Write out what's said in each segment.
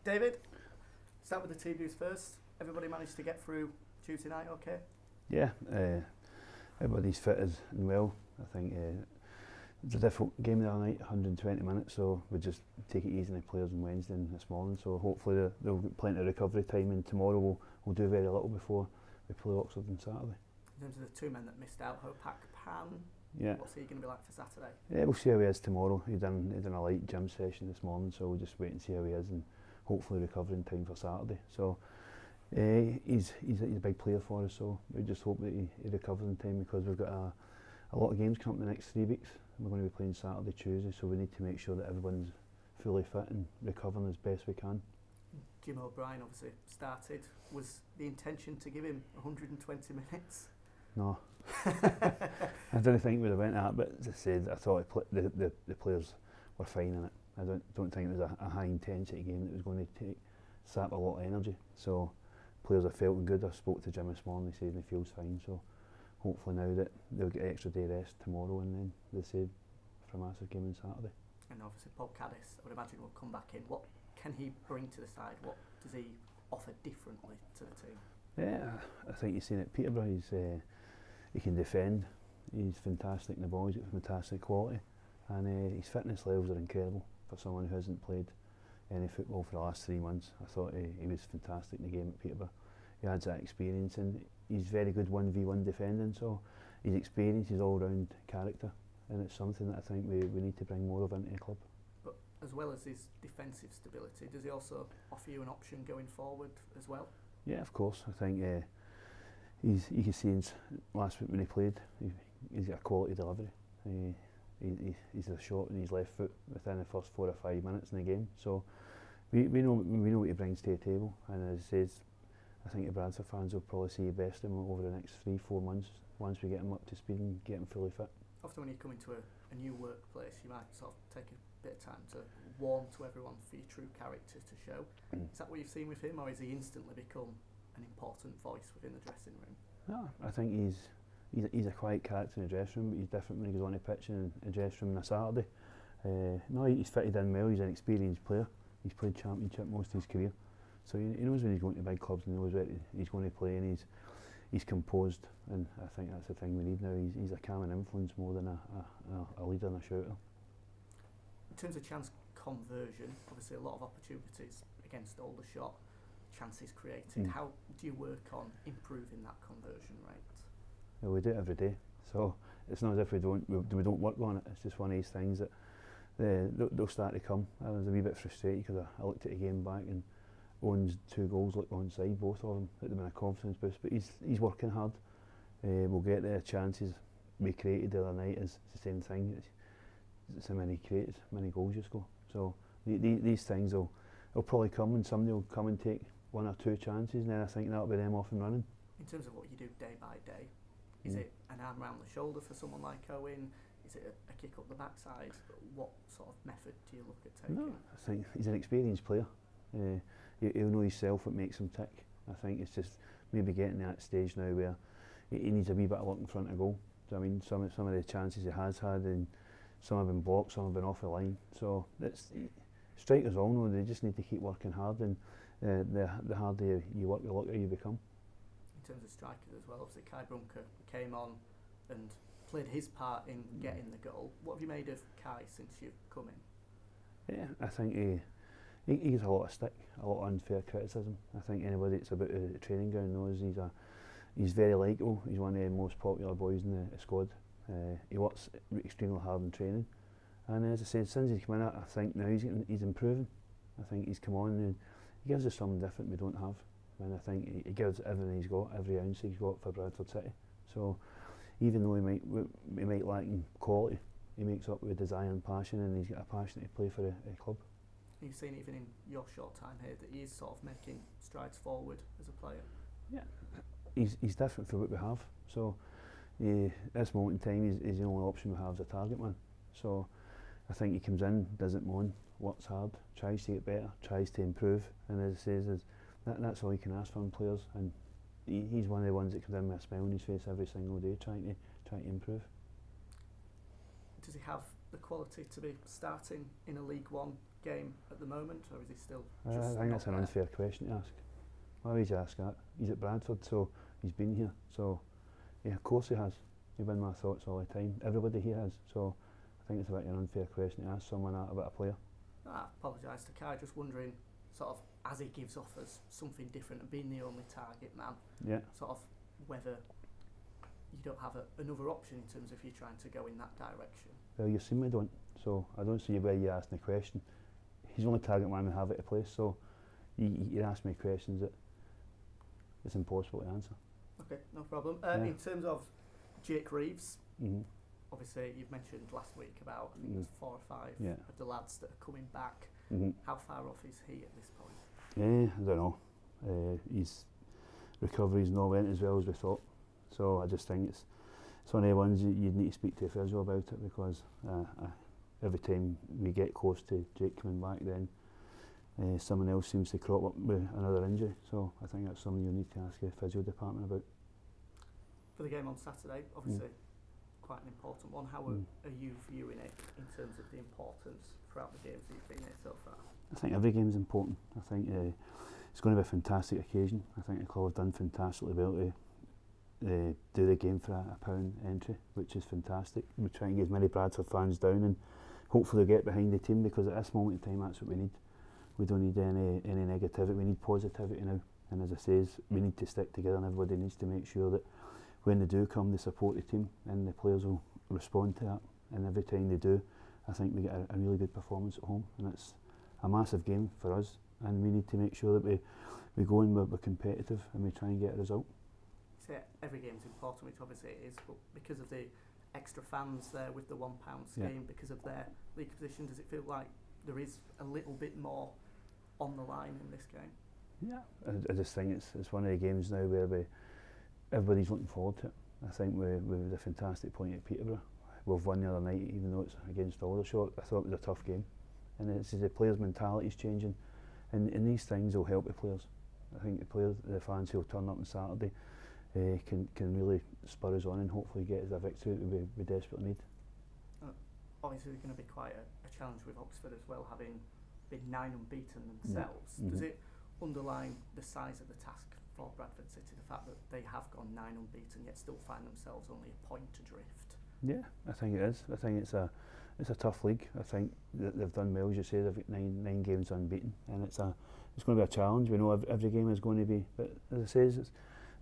David, start with the team news first. Everybody managed to get through Tuesday night, okay? Yeah, everybody's fit and well. I think it's a difficult game the other night, 120 minutes, so we just take it easy on the players on Wednesday and this morning. So hopefully they'll get plenty of recovery time, and tomorrow we'll do very little before we play Oxford on Saturday. In terms of the two men that missed out, Hopak Pan, yeah. What's he going to be like for Saturday? Yeah, we'll see how he is tomorrow. He done a light gym session this morning, so we'll just wait and see how he is, and hopefully recover in time for Saturday. So he's a big player for us, so we just hope that he recovers in time, because we've got a lot of games coming up in the next 3 weeks. We're going to be playing Saturday, Tuesday, so we need to make sure that everyone's fully fit and recovering as best we can. Jim O'Brien obviously started. Was the intention to give him 120 minutes? No. I didn't think we'd have went that, but as I said, I thought the players were fine in it. I don't think it was a high intensity game that was going to sap a lot of energy. So players are feeling good. I spoke to Jim this morning, he said he feels fine, so hopefully now that they'll get extra day rest tomorrow, and then they said for a massive game on Saturday. And obviously Paul Caddis, I would imagine, will come back in. What can he bring to the side? What does he offer differently to the team? Yeah, I think you've seen it. Peterborough, he can defend. He's fantastic in the ball. He's got fantastic quality, and his fitness levels are incredible for someone who hasn't played any football for the last 3 months. I thought he was fantastic in the game at Peterborough. He adds that experience, and he's very good 1v1 defending. So his experience, his all-round character, and it's something that I think we need to bring more of into the club. But as well as his defensive stability, does he also offer you an option going forward as well? Yeah, of course. I think you can see last week when he played, he's got a quality delivery. He's a shot on his left foot within the first 4 or 5 minutes in the game. So we know what he brings to the table, and as I says, I think the Bradford fans will probably see the best of him over the next 3-4 months once we get him up to speed and get him fully fit. Often when you come into a new workplace, you might sort of take a bit of time to warm to everyone for your true character to show. Is that what you've seen with him, or has he instantly become an important voice within the dressing room? No, I think he's a quiet character in the dressing room, but he's different when he goes on the pitch and in the dressing room on a Saturday. No, he's fitted in well. He's an experienced player. He's played Championship most of his career, so he knows when he's going to big clubs and knows where he's going to play, and he's composed, and I think that's the thing we need now. He's a calming influence more than a leader and a shouter. In terms of chance conversion, obviously a lot of opportunities against Aldershot, chances created. How do you work on improving that conversion rate? Well, we do it every day, so it's not as if we don't work on it. It's just one of these things that they'll start to come. I was a wee bit frustrated because I looked at the game back, and Owen's 2 goals looked onside, both of them. It would have been a confidence boost, but he's working hard. We'll get the chances we created the other night. Is the same thing. It's how many created, many goals you score. So these things will probably come, and somebody will come and take 1 or 2 chances, and then I think that'll be them off and running. In terms of what you do day by day, is it an arm round the shoulder for someone like Owen? Is it a kick up the backside? What sort of method do you look at taking? No, I think he's an experienced player. He'll know himself what makes him tick. I think it's just maybe getting to that stage now where he needs a wee bit of luck in front of goal. So I mean, some of the chances he has had, and some have been blocked, some have been off the line. So strikers all know they just need to keep working hard, and the harder you work, the luckier you become. In terms of strikers as well, obviously Kai Brunker came on and played his part in getting the goal. What have you made of Kai since you've come in? Yeah, I think he gets a lot of stick, a lot of unfair criticism. I think anybody that's about the training ground knows he's very likeable. He's one of the most popular boys in the squad. He works extremely hard in training, and as I said, since he's come in, I think now he's improving. I think he's come on and he gives us something different we don't have, and I think he gives everything he's got, every ounce he's got for Bradford City. So even though he might lack in quality, he makes up with desire and passion, and he's got a passion to play for the club. You've seen even in your short time here that he is sort of making strides forward as a player. Yeah, he's different for what we have. So this moment in time, he's the only option we have as a target man. So I think he comes in, doesn't moan, works hard, tries to get better, tries to improve, and as I says, that's all you can ask from players. And he's one of the ones that comes in with a smile on his face every single day, trying to improve. does he have the quality to be starting in a League One game at the moment, or is he still just I think that's an unfair question to ask. Why would you ask that? He's at Bradford, so he's been here. So, yeah, of course he has. He's been my thoughts all the time. Everybody here has. So, I think it's a bit an unfair question to ask someone that about a player. I apologise to Kai, just wondering, sort of, as he gives off as something different and being the only target man, sort of whether you don't have another option in terms of you trying to go in that direction. Well, you've seen me don't, so I don't see where you're asking the question. He's the only target man we have at the place, so you ask me questions that it's impossible to answer. Okay, no problem. In terms of Jake Reeves, obviously you've mentioned last week about, I think there's 4 or 5 of the lads that are coming back. How far off is he at this point? I don't know. His recovery's not went as well as we thought, so I just think it's one of the ones you'd need to speak to physio about it, because every time we get close to Jake coming back, then someone else seems to crop up with another injury. So I think that's something you need to ask the physio department about. For the game on Saturday, obviously quite an important one. How are you viewing it in terms of the importance throughout the games that you've been here so far? I think every game's important. I think it's going to be a fantastic occasion. I think the club have done fantastically well to do the game for a £1 entry, which is fantastic. We try and get as many Bradford fans down and hopefully get behind the team, because at this moment in time that's what we need. We don't need any negativity, we need positivity now. And as I say, we need to stick together, and everybody needs to make sure that when they do come, they support the team, and the players will respond to that. And every time they do, I think we get a really good performance at home, and it's a massive game for us, and we need to make sure that we go in, we're competitive, and we try and get a result. So every game's important, which obviously it is, but because of the extra fans there with the £1 scheme, because of their league position, does it feel like there is a little bit more on the line in this game? Yeah, I just think it's one of the games now where everybody's looking forward to it. I think we had a fantastic point at Peterborough. We've won the other night, even though it's against Aldershot. I thought it was a tough game, and it's the players' mentality is changing, and these things will help the players. I think the fans who'll turn up on Saturday can really spur us on and hopefully get us a victory that we desperately need. Obviously, there's going to be quite a challenge with Oxford as well, having been 9 unbeaten themselves. Does it underline the size of the task for Bradford City, the fact that they have gone 9 unbeaten yet still find themselves only a point adrift? Yeah, I think it is. I think it's a tough league. I think they've done well, as you say. They've got nine games unbeaten, and it's going to be a challenge. We know every game is going to be, but as I say,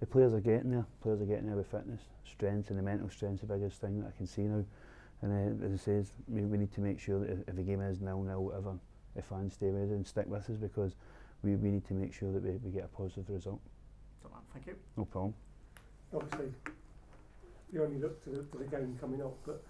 the players are getting there. Players are getting there with fitness, strength, and the mental strength's the biggest thing that I can see now. And as I say, we need to make sure that if the game is 0-0, whatever, the fans stay with us and stick with us, because we need to make sure that we get a positive result. Thank you. No problem. Obviously, you only look to the game coming up, but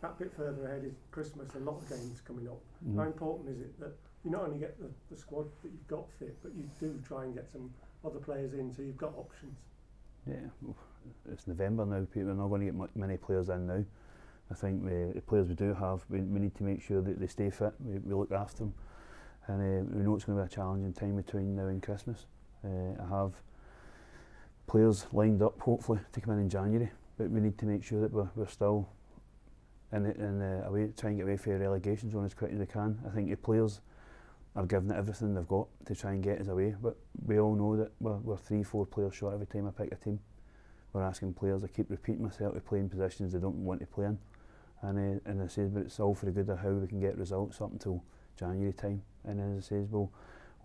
that bit further ahead is Christmas, a lot of games coming up. How important is it that you not only get the squad that you've got fit, but you do try and get some other players in, so you've got options? Yeah, it's November now, Peter. We're not going to get many players in now. I think the players we do have, we need to make sure that they stay fit, we look after them. And we know it's going to be a challenging time between now and Christmas. I have players lined up, hopefully, to come in January, but we need to make sure that we're still away, try and get away from the relegation zone as quick as we can. I think the players are giving it everything they've got to try and get us away, but we all know that we're 3-4 players short every time I pick a team. We're asking players, I keep repeating myself, to play in positions they don't want to play in, and I say, but it's all for the good of how we can get results up until January time, and as I say, we'll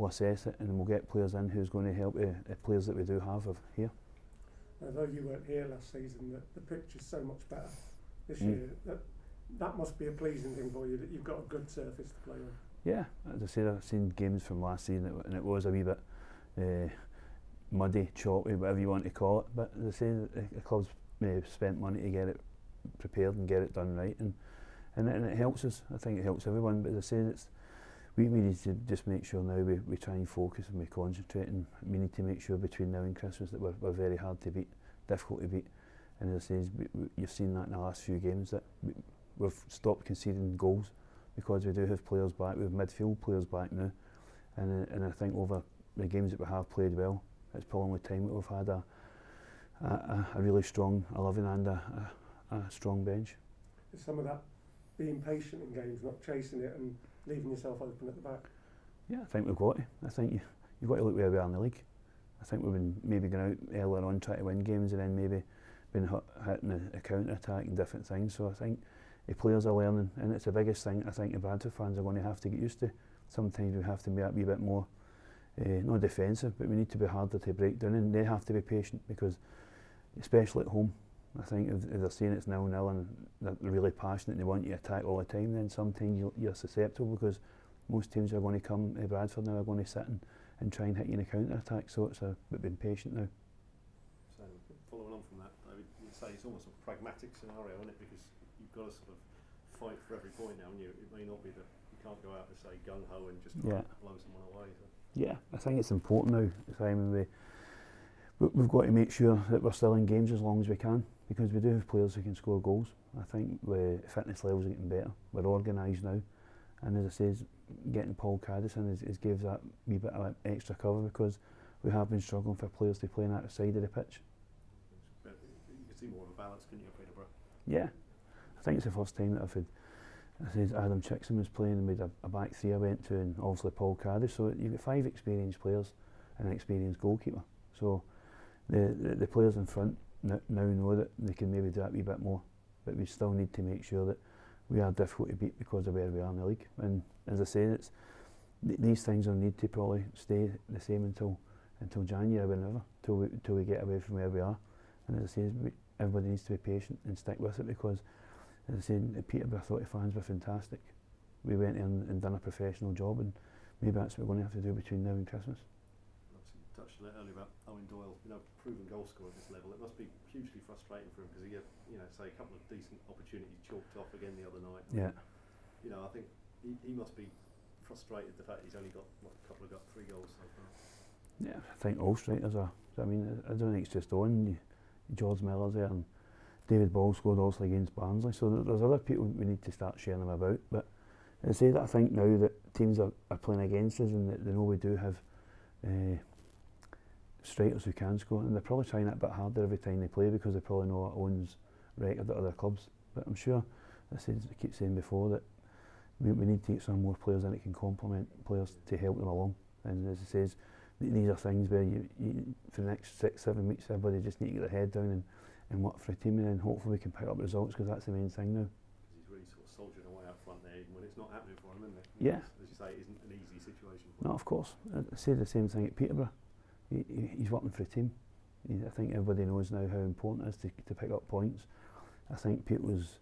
assess it, and we'll get players in who's going to help the players that we do have here. Although you weren't here last season, the pitch is so much better this year. That must be a pleasing thing for you, that you've got a good surface to play on. Yeah, as I said, I've seen games from last season, and it was a wee bit muddy, choppy, whatever you want to call it. But as I say, the club's spent money to get it prepared and get it done right, and it helps us. I think it helps everyone. But as I say, we need to just make sure now we try and focus and we concentrate, and we need to make sure between now and Christmas that we're very hard to beat, difficult to beat. And as I say, you've seen that in the last few games, that we've stopped conceding goals because we do have players back. We have midfield players back now, and I think over the games that we have played well, it's probably time that we've had a really strong 11 and a strong bench. Is some of that being patient in games, not chasing it and leaving yourself open at the back? Yeah, I think we've got to. I think you've got to look where we are in the league. I think we've been maybe going out earlier on trying to win games and then maybe been hitting a counter-attack and different things. So I think the players are learning, and it's the biggest thing I think the Bradford fans are going to have to get used to. Sometimes we have to be a wee bit more, not defensive, but we need to be harder to break down, and they have to be patient because, especially at home, I think if they're saying it's 0-0 and they're really passionate and they want you to attack all the time, then sometimes you're susceptible because most teams are going to come to Bradford now are going to sit and try and hit you in a counter-attack, so it's about being patient now. So following on from that, I would say it's almost a pragmatic scenario, isn't it? Because you've got to sort of fight for every point now, and it may not be that you can't go out and say gung-ho and just try and blow someone away. So. Yeah, I think it's important now, Simon. We've got to make sure that we're still in games as long as we can, because we do have players who can score goals. I think the fitness levels are getting better. We're organised now, and as I say, getting Paul Caddison is gives that wee bit of extra cover because we have been struggling for players to play on that side of the pitch. You can see more of a balance, couldn't you, Peterborough? Yeah, I think it's the first time that I've had. I said Adam Chickson was playing and we had a back three I went to, and obviously Paul Caddis. So you've got 5 experienced players and an experienced goalkeeper. So the players in front now know that they can maybe do that a wee bit more, but we still need to make sure that we are difficult to beat because of where we are in the league. And as I say, these things will need to probably stay the same until January, whenever, till we get away from where we are. And as I say, everybody needs to be patient and stick with it because, as I said, at Peterborough, I thought the fans were fantastic. We went in and done a professional job, and maybe that's what we're going to have to do between now and Christmas. Obviously, you touched on it earlier about Owen Doyle, proven goal scorer at this level. It must be hugely frustrating for him because he had, say a couple of decent opportunities chalked off again the other night. Yeah. I think he must be frustrated the fact he's only got got 3 goals so far. Yeah, I think all strikers are. I mean, I don't think it's just Owen. George Miller's there, and David Ball scored also against Barnsley, so there's other people we need to start sharing them about. But I say that I think now that teams are playing against us and that they know we do have strikers who can score, and they're probably trying that a bit harder every time they play because they probably know what Owen's record at other clubs. But I'm sure, as I keep saying before, that we need to get some more players in that can complement players to help them along. And as it says, these are things where you for the next 6-7 weeks, everybody just need to get their head down and work for a team, and then hopefully we can pick up results because that's the main thing now. He's really sort of soldiering away up front there, even when it's not happening for him, isn't it? Yeah. As you say, it isn't an easy situation for him. No, of course. I say the same thing at Peterborough. He's working for a team. I think everybody knows now how important it is to pick up points. I think Peterborough's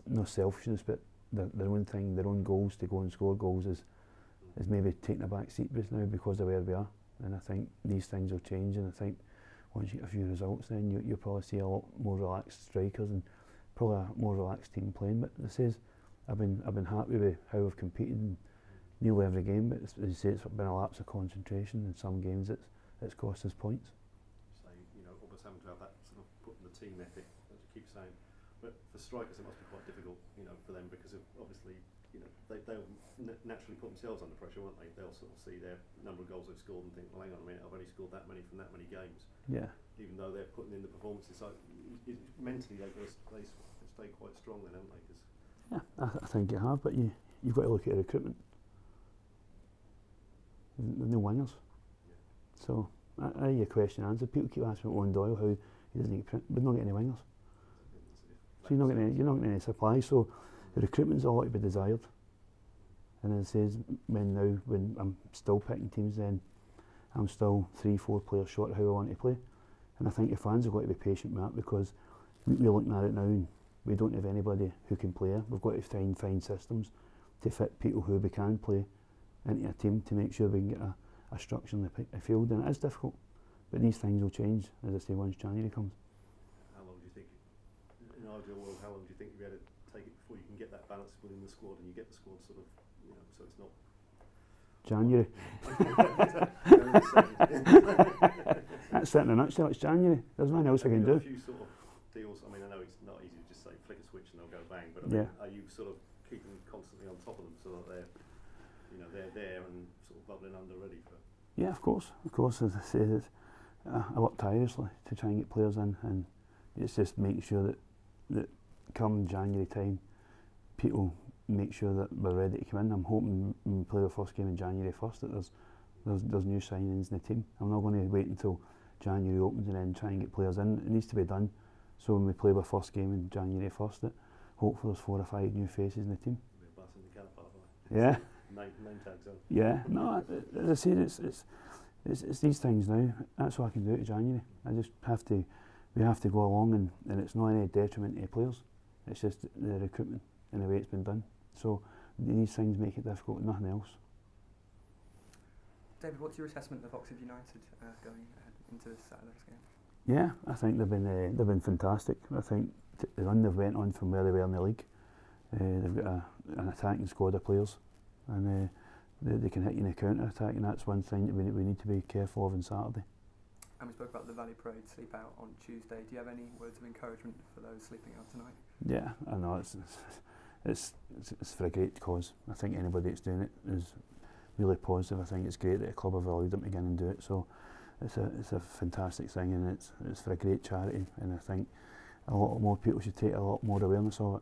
no selfishness, but their own thing, their own goals to go and score goals is maybe taking a back seat now because of where we are. And I think these things will change, and I think once you get a few results, then you'll probably see a lot more relaxed strikers and probably a more relaxed team playing. But as I say, I've been happy with how we've competed in nearly every game. But as you say, it's been a lapse of concentration. In some games, it's cost us points. So almost having to have that sort of put in the team ethic, as you keep saying. But for strikers, it must be quite difficult, for them because of obviously, they'll naturally put themselves under pressure, won't they? They'll sort of see their number of goals they've scored and think, well, hang on a minute, I've only scored that many from that many games. Yeah. Even though they're putting in the performances, so mentally they stay quite strong then, haven't they? Yeah, I think you have, but you've got to look at recruitment. There's no wingers. Yeah. So, your question answered. People keep asking about Owen Doyle, how he doesn't get we're not getting any wingers. So you're not getting any supply. So the recruitment's a lot to be desired. And as it says, when I'm still picking teams, then I'm still 3-4 players short of how I want to play. And I think the fans have got to be patient with that because we're looking at it now and we don't have anybody who can play. We've got to try and find systems to fit people who we can play into a team to make sure we can get a structure in the field. And it is difficult, but these things will change, as I say, once January comes. How long do you think, in an ideal world, how long do you think you'll be able to take it before you can get that balance within the squad and you get the squad sort of, so it's not... January. That's it in a nutshell, it's January. There's nothing else I can do. A few sort of deals, I mean, I know it's not easy to just say flick a switch and they'll go bang, but I mean, are you sort of keeping constantly on top of them so that they're there and sort of bubbling under ready for... Yeah, of course, as I say, I work tirelessly to try and get players in, and it's just making sure that come January time people make sure that we're ready to come in. I'm hoping when we play the first game on January 1st that there's new signings in the team. I'm not going to wait until January opens and then try and get players in. It needs to be done. So when we play the first game on January 1st, that hopefully there's 4 or 5 new faces in the team. Yeah. Name tags on. Yeah. No, as I said, it's these things now. That's what I can do to January. I just have to. We have to go along, and it's not any detriment to the players. It's just the recruitment and the way it's been done. So these things make it difficult, nothing else. David, what's your assessment of Oxford United going ahead into this Saturday's game? Yeah, I think they've been fantastic. I think the run they've went on from where they were in the league, they've got an attacking squad of players, and they can hit you in a counter attack, and that's one thing that we need to be careful of on Saturday. And we spoke about the Valley Parade sleep out on Tuesday. Do you have any words of encouragement for those sleeping out tonight? Yeah, I know it's for a great cause. I think anybody that's doing it is really positive. I think it's great that a club have allowed them to go in and do it. So it's a fantastic thing, and it's for a great charity. And I think a lot more people should take a lot more awareness of it.